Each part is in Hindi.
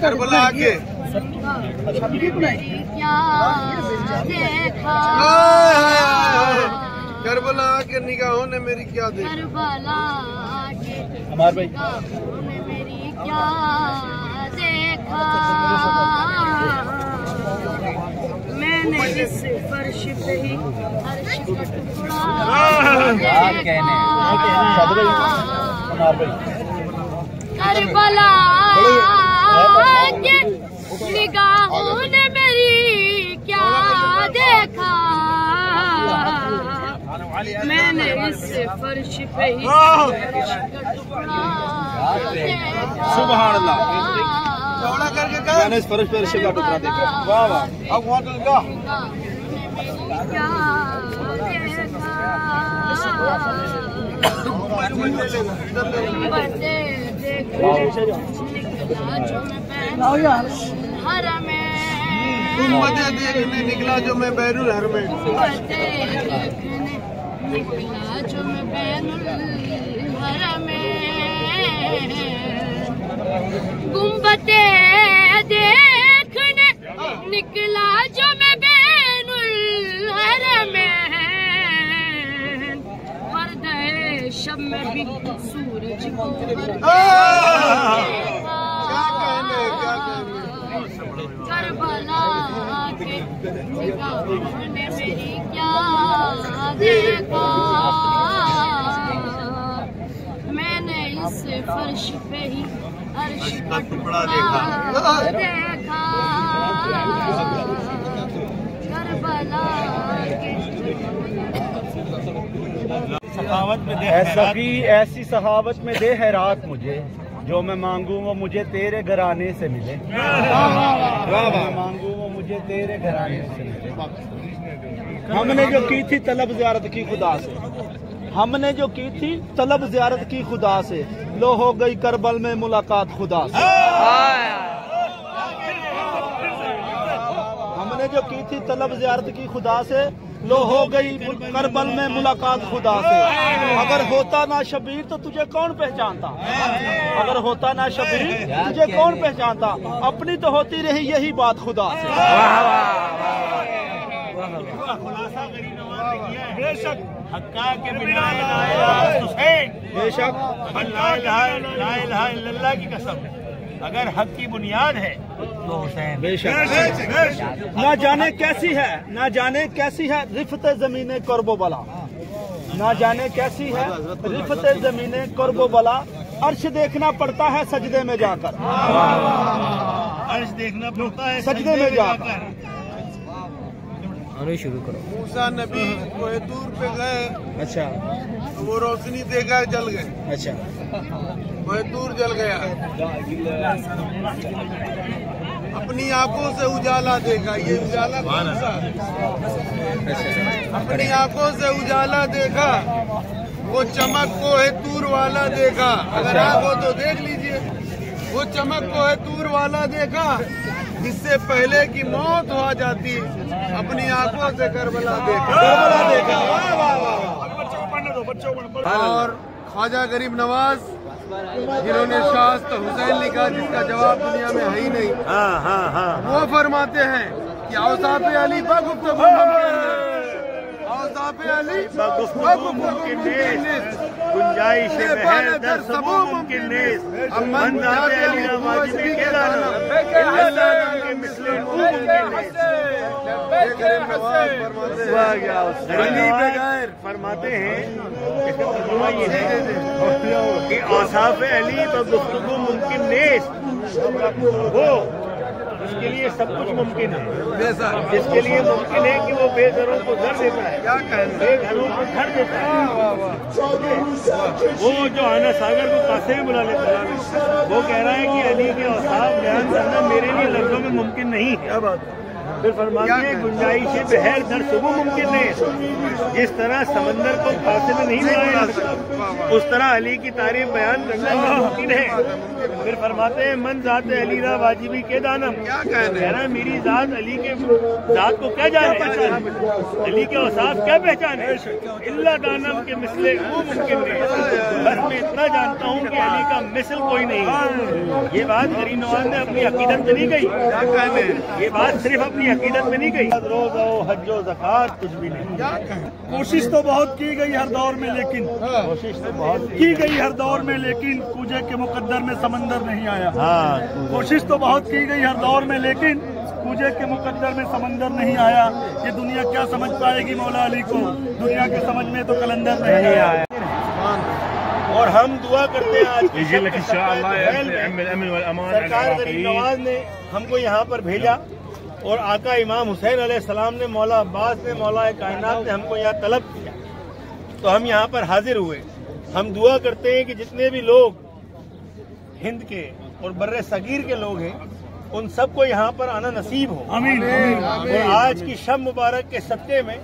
करबला के करबला के निगाहों ने मेरी क्या देखा, करबला के हमारे भाई निगाहों ने मेरी क्या देखा। मैंने इस फर्श पे ही अर्श का टुकड़ा देखा। करबला के निगाहों ने मेरी क्या देखा। मैंने इस फर्श पे ही अर्श का टुकड़ा देखा। सुभान अल्लाह। चौड़ा करके कहा मैंने इस फर्श पे अर्श का टुकड़ा देखा। वाह वाह। अब वहाँ तो क्या गुंबदे देखने निकला जो मैं बैरुल हर में, निकला जो मैं बैरुल हर में। गुंबदे देखने निकला जो मैं बैरुल हर में। पर्दे शब में भी सूरज को करबला के निगाहों ने मेरी क्या देखा। मैंने इस फर्श पे ही अर्श का टुकड़ा देखा। करबला के सखावत में दे सखी ऐसी सखावत में दे हैरात मुझे, जो मैं मांगू वो मुझे तेरे घराने से मिले। मांगू वो मुझे तेरे घराने से मिले। हमने जो की थी तलब ज़ियारत की खुदा से, हमने जो की थी तलब ज़ियारत की खुदा से, लो हो गई करबल में मुलाकात खुदा से। हमने जो की थी तलब ज़ियारत की खुदा से, लो हो गई करबल में मुलाकात खुदा से। अगर होता ना शबीर तो तुझे कौन पहचानता, अगर होता ना शबीर तुझे कौन पहचानता। अपनी तो होती रही यही बात खुदा से। बेशक हक्का के बिना बेशक ला इलाहा इल्लल्लाह की कसम, अगर हक की बुनियाद है तो हुसैन। बेशक ना जाने कैसी है, ना जाने कैसी है रिफते ज़मीने कर्बो बला, ना जाने कैसी है रिफते ज़मीने कर्बो बला। अर्श देखना पड़ता है सजदे में जाकर, अर्श देखना पड़ता है सजदे में जाकर। शुरू करो। मूसा नबी कोहे दूर पे गए, अच्छा वो रोशनी देखा जल गए, अच्छा कोहे दूर जल गया। अपनी आंखों से उजाला देखा, ये उजाला कौन सा? अपनी आंखों से उजाला देखा, वो चमक को है तूर वाला देखा। अगर आंख हो तो देख लीजिए, वो चमक को है तूर वाला देखा। इससे पहले की मौत हो जाती, अपनी आंखों से करबला देखा, करबला देखा। और ख्वाजा गरीब नवाज जिन्होंने शास्त हुसैन लिखा, जिसका जवाब दुनिया में है ही नहीं, वो फरमाते हैं कि औसाफ अली बगुफ्तगू मुमकिन नेस, गुंजाइश बहर दर सबू मुमकिन नेस, मंदात अली वाजिब के दाना इल्लल्लाह के मिसले मुमकिन नेस। फरमाते हैं इसका तर्जुमा ये है कि औसाफ अली तो गुफ्तगू मुमकिन नेस, वो जिसके लिए सब कुछ मुमकिन है, जिसके लिए मुमकिन है कि वो बेघरों को घर देता है, बेघरों को घर देता है। वो जो आना सागर को पासे में बुला लेता है, वो कह रहा है कि अली के औसाफ बयान करना मेरे लिए लफ्जों में मुमकिन नहीं है। फिर फरमाते हैं गुंजाइश बहर दर सुबह मुमकिन है। जिस तरह समंदर को फासे में नहीं बुलाया जा सकता, उस तरह अली की तारीफ बयान करना मुमकिन है। फिर फरमाते हैं मन जाते अली रा वाजिबी के दानम, क्या कह रहा है मेरी जात अली के जात को क्या जाने, अली के औसाफ क्या पहचाने, इल्ला दानम के मिसले वो मुमकिन नहीं। बस मैं इतना जानता हूँ कि अली का मिसल कोई नहीं। ये बात गरीब नवाज ने अपनी अकीदत में नहीं कही, ये बात सिर्फ अपनी अकीदत में नहीं कही। रोज़ा हज्जो ज़कात कुछ भी नहीं। कोशिश तो बहुत की गई हर दौर में, लेकिन कोशिश तो बहुत की गई हर दौर में, लेकिन कूजे के मुकद्दर में समंदर नहीं आया। कोशिश तो बहुत की गई हर दौर में, लेकिन कूजे के मुकद्दर में समंदर नहीं आया। ये दुनिया क्या समझ पाएगी मौला अली को, दुनिया के समझ में तो कलंदर नहीं आया। और हम दुआ करते हैं आज सरकार गरीब नवाज ने हमको यहाँ पर भेजा और आका इमाम हुसैन अलैहिस्सलाम ने, मौला अब्बास ने, मौला कायनात ने हमको यहाँ तलब किया तो हम यहाँ पर हाजिर हुए। हम दुआ करते हैं कि जितने भी लोग हिंद के और बर्रे सगीर के लोग हैं उन सबको यहाँ पर आना नसीब हो। आमीन। और आज की शब मुबारक के सदक़े में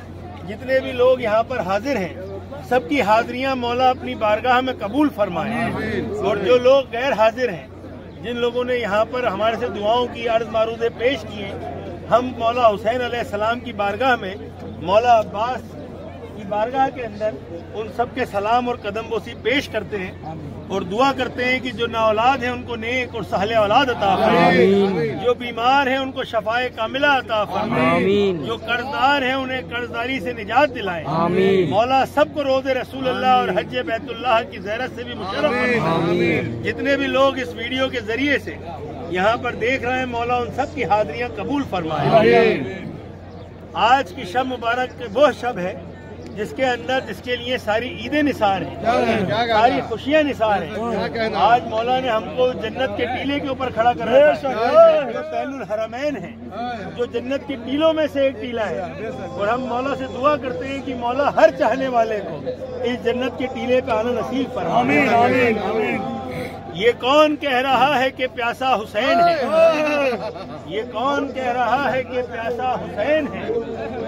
जितने भी लोग यहाँ पर हाजिर हैं सबकी हाजिरियाँ मौला अपनी बारगाह में कबूल फरमाए। और जो लोग गैर हाजिर हैं, जिन लोगों ने यहाँ पर हमारे से दुआओं की अर्ज मारूदे पेश किए, हम मौला हुसैन अलैहिस्सलाम की बारगाह में, मौला अब्बास की बारगाह के अंदर उन सब के सलाम और कदम बोसी पेश करते हैं और दुआ करते हैं कि जो नाऔलाद हैं उनको नेक और सहले औलाद अता फरमाए, जो बीमार हैं उनको शफाए कामिला अता फरमाए, जो कर्जदार हैं उन्हें कर्जदारी से निजात दिलाए। मौला सबको रोज़े रसूल अल्लाह और हज बैतुल्लाह की ज़ियारत से भी मुशर्रफ फरमाए। जितने भी लोग इस वीडियो के जरिए से यहाँ पर देख रहे हैं मौला उन सब की हाजिरियाँ कबूल फरमाए। आज की शब मुबारक वो शब है जिसके अंदर, जिसके लिए सारी ईदें निसार हैं, सारी खुशियाँ निसार हैं। आज मौला ने हमको जन्नत के टीले के ऊपर खड़ा कर रखा है, जो तहलुल हरमैन है, जो जन्नत के टीलों में से एक टीला है। और हम मौला से दुआ करते हैं कि मौला हर चाहने वाले को इस जन्नत के टीले पे आना नसीब फरमाए। ये कौन कह रहा है कि प्यासा हुसैन है, ये कौन कह रहा है कि प्यासा हुसैन है,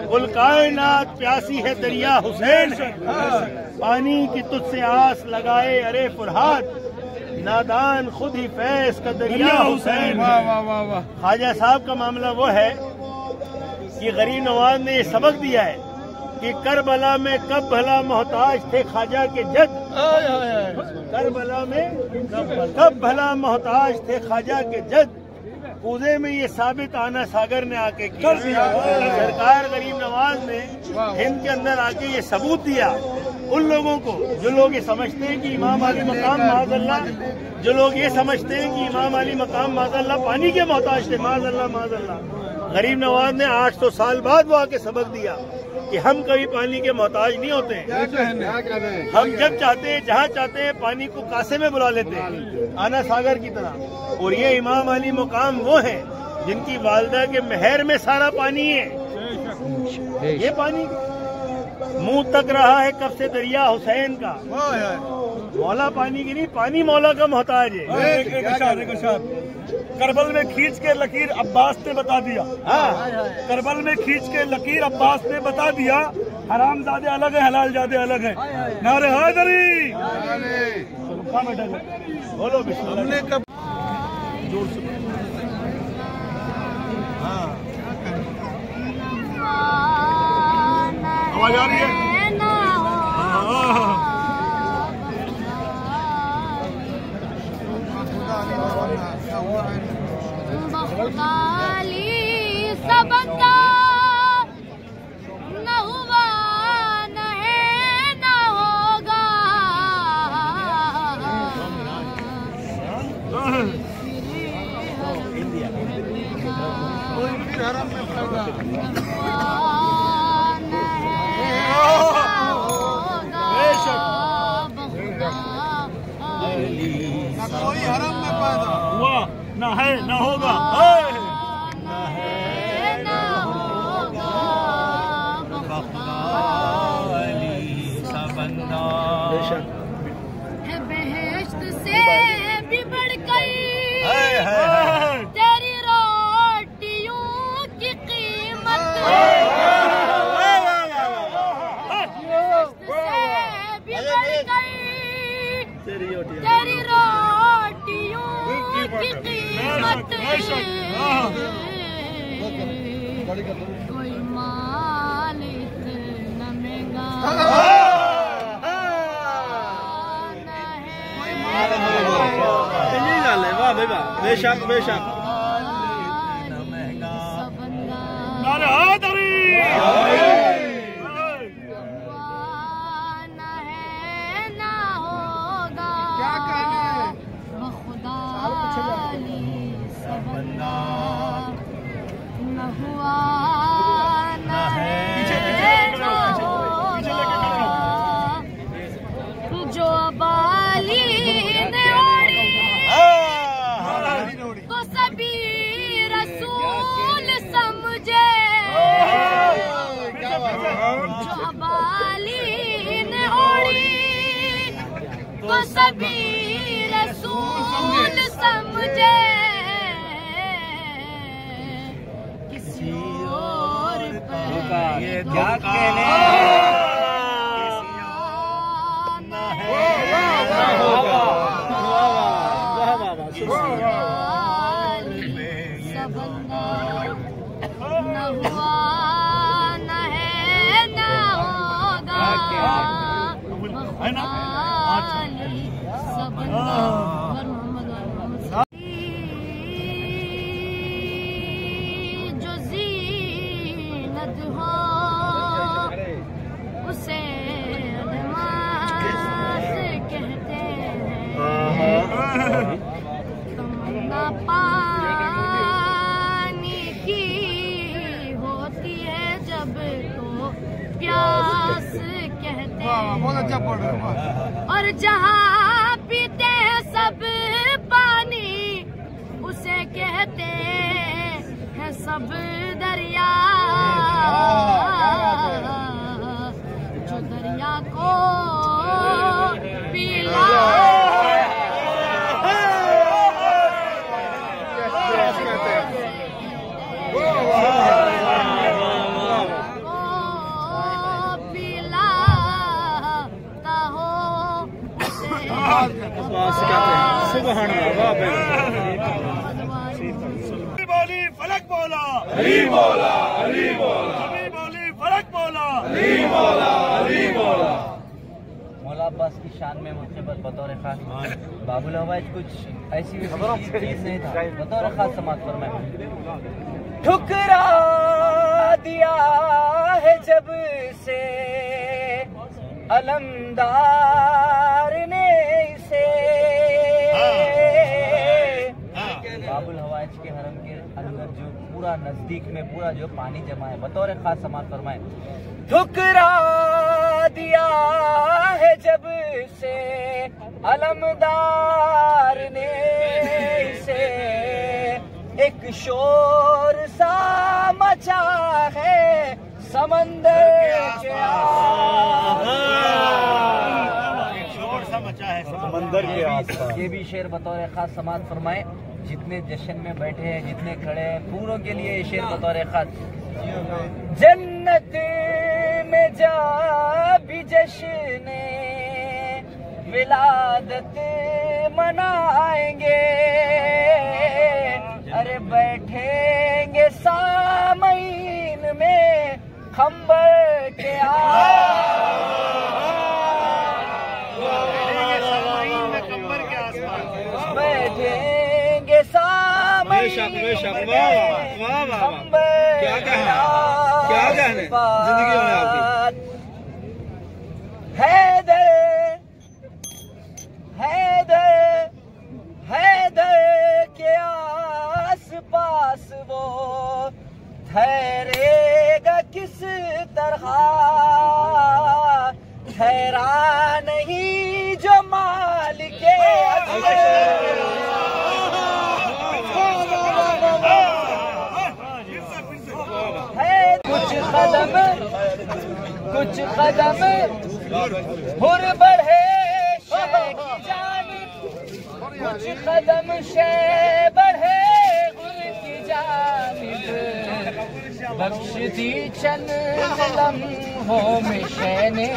कुल कायनात प्यासी है दरिया हुसैन है, पानी की तुझसे आस लगाए अरे फुरहाद, नादान खुद ही फैज का दरिया हुसैन है। ख्वाजा साहब का मामला वो है कि गरीब नवाज ने ये सबक दिया है कि करबला में कब भला मोहताज थे ख्वाजा के जद, करबला में कब भला मोहताज थे ख्वाजा के जद, कूजे में ये साबित आना सागर ने आके किया। सरकार गरीब नवाज ने हिंद के अंदर आके ये सबूत दिया उन लोगों को जो लोग ये समझते हैं कि इमाम अली मकाम माज़अल्लाह, जो लोग ये समझते हैं कि इमाम अली मकाम माज़अल्लाह पानी के मोहताज थे, माज़अल्लाह माज़अल्लाह। गरीब नवाज ने 800 साल बाद वो आके सबक दिया कि हम कभी पानी के मोहताज नहीं होते हैं। हम जब चाहते हैं, जहाँ चाहते हैं, पानी को कासे में बुला लेते हैं, आना सागर की तरह। और ये इमाम अली मुकाम वो हैं जिनकी वालदा के महर में सारा पानी है। ये पानी मुंह तक रहा है कब से दरिया हुसैन का, मौला पानी की नहीं, पानी मौला का मोहताज है। करबल में खींच के लकीर अब्बास ने बता दिया, करबल में खींच के लकीर अब्बास ने बता दिया, हराम ज़ादे अलग है, हलाल ज़ादे अलग है। नारे हैदरी बोलो बिस्मिल्लाह। जोर से आवाज आ रही है? बखुदाली सबंदा न हुआ न है न होगा, कोई हरम में पैदा हुआ न है न होगा, न है न होगा, बेहेश्त से भी बढ़कर तेरी रोटियों की कीमत, बेहेश्त से भी बढ़कर तेरी रोटियों की कीमत कोई माल इतना महंगा वाह भाई वाह, बेशक बेशक। जो बाली ने ओढ़ी तो सभी रसूल समझे, जो बाली ने ओढ़ी तो सभी रसूल समझे, किसी और पर ये क्या कहने न हुआ न है न होगा जो ज़ीनत हो उसे अदमास कहते हैं, तमन्ना पानी की होती है जब तो प्यास कहते हैं, और जहाँ पीते हैं सब पानी उसे कहते हैं सब दरिया, जो दरिया को पिला सुभान अल्लाह। बोली फलक बोला, अली मौला, अली मौला, अली बोली फलक बोला, अली मौला, अली मौला। मौला अब्बास की शान में मुझसे बस बतौर खास बाबुल हवाइज कुछ ऐसी भी चीज नहीं था, बतौर खास समाज पर मैं ठुकरा दिया है जब से अलमदार ने इसे, बाबुल हवाइज के हरम के अंदर जो पूरा नजदीक में पूरा जो पानी जमा है, बतौर खास समाज फरमाए ठुकरा दिया है जब से अलमदार ने इसे, एक शोर सा मचा है समंदर के समंदर के आसपास। ये भी शेर बतौर खास समाज फरमाए, जितने जश्न में बैठे हैं जितने खड़े हैं पूरों के लिए ये शेर बतौर खास। जन्नत में जा भी जश्न विलादत मनाएंगे, अरे बैठेंगे सामईन में खंबर के बैठेंगे सामईन में खंबर क्या कहने जिंदगी में आपकी। हैदर हैदर हैदर के आस पास वो ठहरेगा किस तरह, ठहरा नहीं जो मालिक कुछ कदम हुर बढ़े शे की जानिब, कुछ कदम शे बढ़े हुर की जानिब, बख्श दी चंद लम्हों में शैने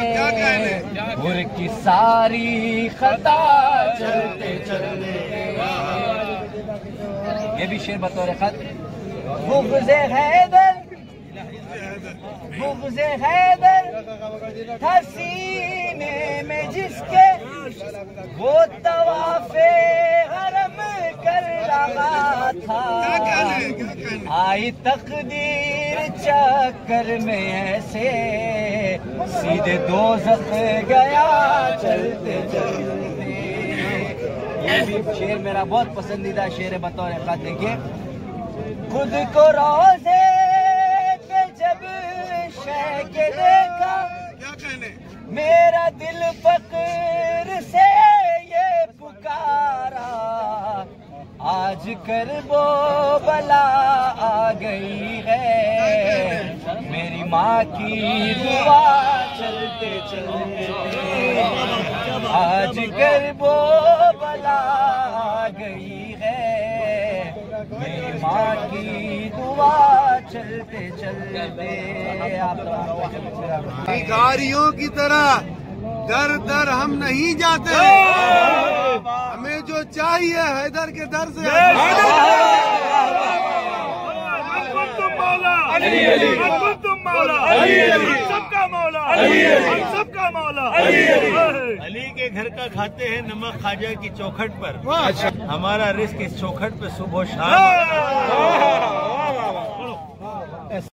हुर की सारी खता चलते चलते, ये भी शेर बतौर खत। बुग़्ज़-ए हैदर, बुग़्ज़-ए हैदर था सीने में जिसके, वो तवाफ़े हरम कर रहा था। आई तकदीर चक्कर में ऐसे, सीधे दोज़ख गया चलते चलते। ये भी शेर मेरा बहुत पसंदीदा शेर है बतौर खत। देखिए, खुद को रोज़े पे जब शह के देखा, मेरा दिल फक्र से ये पुकारा, आज कर वो बला आ गई है, मेरी माँ की दुआ चलते चलते। आज कर वो बला आ गई है, मेरी माँ की दुआ चलते चलते। भिखारियों की तरह दर दर हम नहीं जाते, हमें जो चाहिए हैदर के दर से। सबका मौला, सबका मौला। अली के घर का खाते हैं नमक ख्वाजा की चौखट पर, हमारा रिस्क इस चौखट पे सुबह शाम।